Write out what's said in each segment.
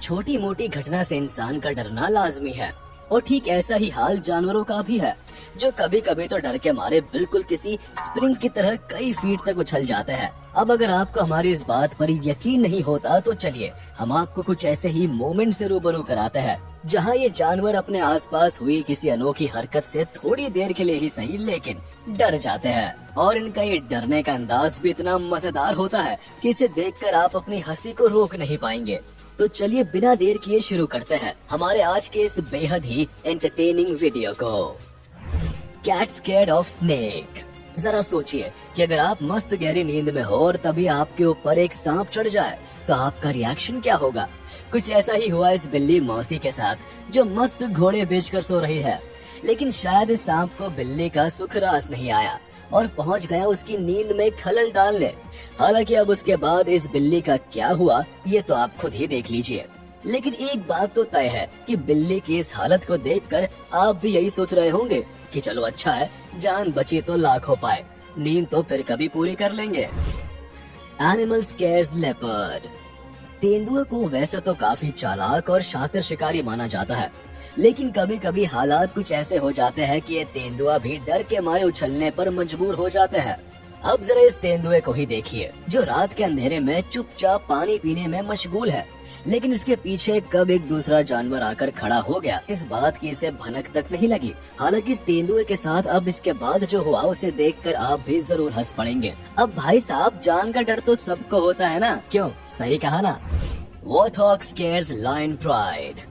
छोटी मोटी घटना से इंसान का डरना लाजमी है और ठीक ऐसा ही हाल जानवरों का भी है, जो कभी कभी तो डर के मारे बिल्कुल किसी स्प्रिंग की तरह कई फीट तक उछल जाते हैं। अब अगर आपको हमारी इस बात पर यकीन नहीं होता तो चलिए हम आपको कुछ ऐसे ही मोमेंट से रूबरू कराते हैं जहां ये जानवर अपने आसपास हुई किसी अनोखी हरकत से थोड़ी देर के लिए ही सही लेकिन डर जाते हैं। और इनका ये डरने का अंदाज भी इतना मजेदार होता है कि इसे देखकर आप अपनी हंसी को रोक नहीं पाएंगे। तो चलिए बिना देर किए शुरू करते हैं हमारे आज के इस बेहद ही एंटरटेनिंग वीडियो को। Cat scared of snake. जरा सोचिए कि अगर आप मस्त गहरी नींद में हो और तभी आपके ऊपर एक सांप चढ़ जाए तो आपका रिएक्शन क्या होगा। कुछ ऐसा ही हुआ इस बिल्ली मौसी के साथ जो मस्त घोड़े बेचकर सो रही है, लेकिन शायद इस सांप को बिल्ली का सुख रास नहीं आया और पहुंच गया उसकी नींद में खलल डालने। हालांकि अब उसके बाद इस बिल्ली का क्या हुआ ये तो आप खुद ही देख लीजिए। लेकिन एक बात तो तय है कि बिल्ली की इस हालत को देखकर आप भी यही सोच रहे होंगे कि चलो अच्छा है, जान बची तो लाख हो पाए, नींद तो फिर कभी पूरी कर लेंगे। Animal scarce leopard. तेंदुए को वैसे तो काफी चालाक और शातिर शिकारी माना जाता है, लेकिन कभी कभी हालात कुछ ऐसे हो जाते हैं कि ये तेंदुआ भी डर के मारे उछलने पर मजबूर हो जाते हैं। अब जरा इस तेंदुए को ही देखिए जो रात के अंधेरे में चुपचाप पानी पीने में मशगूल है, लेकिन इसके पीछे कब एक दूसरा जानवर आकर खड़ा हो गया इस बात की इसे भनक तक नहीं लगी। हालांकि इस तेंदुए के साथ अब इसके बाद जो हुआ उसे देखकर आप भी जरूर हंस पड़ेंगे। अब भाई साहब जान का डर तो सबको होता है ना, क्यों? सही कहा ना। Warthog scares lion pride.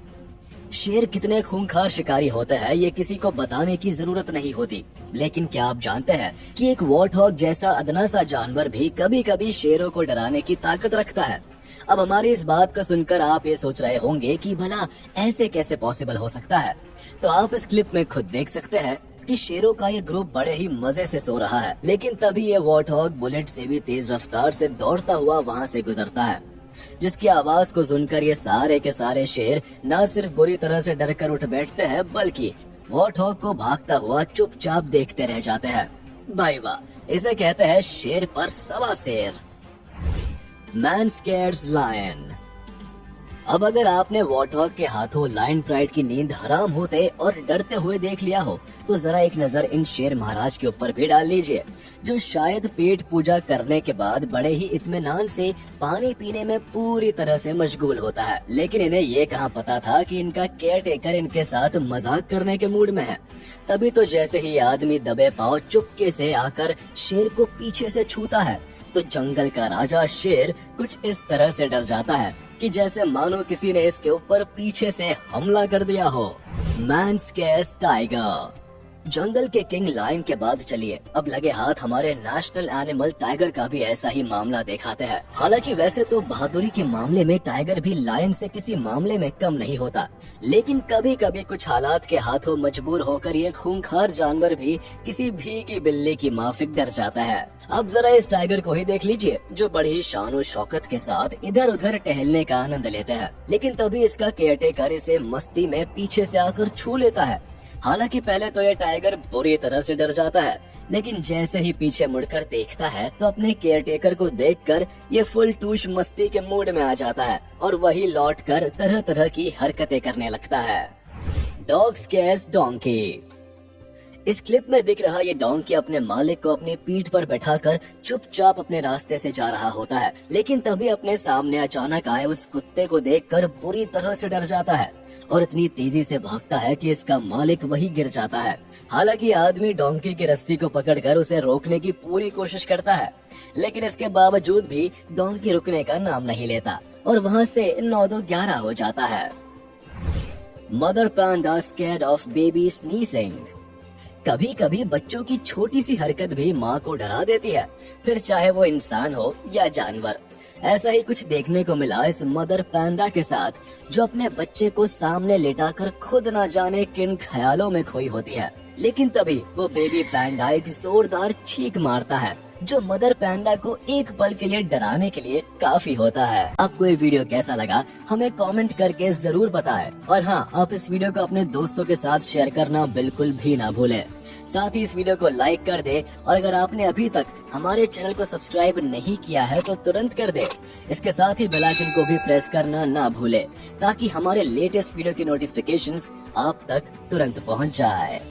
शेर कितने खूंखार शिकारी होते हैं ये किसी को बताने की जरूरत नहीं होती, लेकिन क्या आप जानते हैं कि एक वॉर्थॉग जैसा अदना सा जानवर भी कभी कभी शेरों को डराने की ताकत रखता है। अब हमारी इस बात को सुनकर आप ये सोच रहे होंगे कि भला ऐसे कैसे पॉसिबल हो सकता है, तो आप इस क्लिप में खुद देख सकते हैं कि शेरों का ये ग्रुप बड़े ही मजे से सो रहा है, लेकिन तभी ये वॉर्थॉग बुलेट से भी तेज रफ्तार से दौड़ता हुआ वहाँ से गुजरता है, जिसकी आवाज को सुनकर ये सारे के सारे शेर न सिर्फ बुरी तरह से डर कर उठ बैठते हैं बल्कि वॉर्थॉग को भागता हुआ चुपचाप देखते रह जाते हैं। भाई वाह, इसे कहते हैं शेर पर सवा शेर। Man scares lion. अब अगर आपने वॉर्थॉग के हाथों लायन प्राइड की नींद हराम होते और डरते हुए देख लिया हो तो जरा एक नजर इन शेर महाराज के ऊपर भी डाल लीजिए, जो शायद पेट पूजा करने के बाद बड़े ही इत्मीनान से पानी पीने में पूरी तरह से मशगूल होता है। लेकिन इन्हें ये कहाँ पता था कि इनका केयर टेकर इनके साथ मजाक करने के मूड में है। तभी तो जैसे ही आदमी दबे पांव चुपके से आकर शेर को पीछे से छूता है तो जंगल का राजा शेर कुछ इस तरह से डर जाता है कि जैसे मानो किसी ने इसके ऊपर पीछे से हमला कर दिया हो। Man scarce tiger. जंगल के किंग लायन के बाद चलिए अब लगे हाथ हमारे नेशनल एनिमल टाइगर का भी ऐसा ही मामला दिखाते हैं। हालांकि वैसे तो बहादुरी के मामले में टाइगर भी लायन से किसी मामले में कम नहीं होता, लेकिन कभी कभी कुछ हालात के हाथों मजबूर होकर ये खूंखार जानवर भी किसी भीगी बिल्ली की माफिक डर जाता है। अब जरा इस टाइगर को ही देख लीजिए जो बड़ी शान शौकत के साथ इधर उधर टहलने का आनंद लेते हैं, लेकिन तभी इसका केयरटेकर इसे मस्ती में पीछे से आकर छू लेता है। हालांकि पहले तो ये टाइगर बुरी तरह से डर जाता है, लेकिन जैसे ही पीछे मुड़कर देखता है तो अपने केयरटेकर को देखकर ये फुल टूश मस्ती के मूड में आ जाता है और वही लौटकर तरह तरह की हरकतें करने लगता है। Dog scarce donkey. इस क्लिप में दिख रहा ये डोंकी अपने मालिक को अपनी पीठ पर बैठाकर चुपचाप अपने रास्ते से जा रहा होता है, लेकिन तभी अपने सामने अचानक आए उस कुत्ते को देखकर बुरी तरह से डर जाता है और इतनी तेजी से भागता है कि इसका मालिक वही गिर जाता है। हालांकि आदमी डोंकी की रस्सी को पकड़कर उसे रोकने की पूरी कोशिश करता है, लेकिन इसके बावजूद भी डोंकी रुकने का नाम नहीं लेता और वहाँ से 9-2-11 हो जाता है। Mother panda scared of baby sneezing. कभी कभी बच्चों की छोटी सी हरकत भी माँ को डरा देती है, फिर चाहे वो इंसान हो या जानवर। ऐसा ही कुछ देखने को मिला इस मदर पैंडा के साथ, जो अपने बच्चे को सामने लेटाकर खुद ना जाने किन ख्यालों में खोई होती है। लेकिन तभी वो बेबी पैंडा एक जोरदार चीख मारता है जो मदर पैंडा को एक पल के लिए डराने के लिए काफी होता है। आपको ये वीडियो कैसा लगा हमें कमेंट करके जरूर बताएं और हाँ, आप इस वीडियो को अपने दोस्तों के साथ शेयर करना बिल्कुल भी ना भूलें। साथ ही इस वीडियो को लाइक कर दे और अगर आपने अभी तक हमारे चैनल को सब्सक्राइब नहीं किया है तो तुरंत कर दे। इसके साथ ही बेल आइकन को भी प्रेस करना ना भूले ताकि हमारे लेटेस्ट वीडियो की नोटिफिकेशंस आप तक तुरंत पहुंच जाए।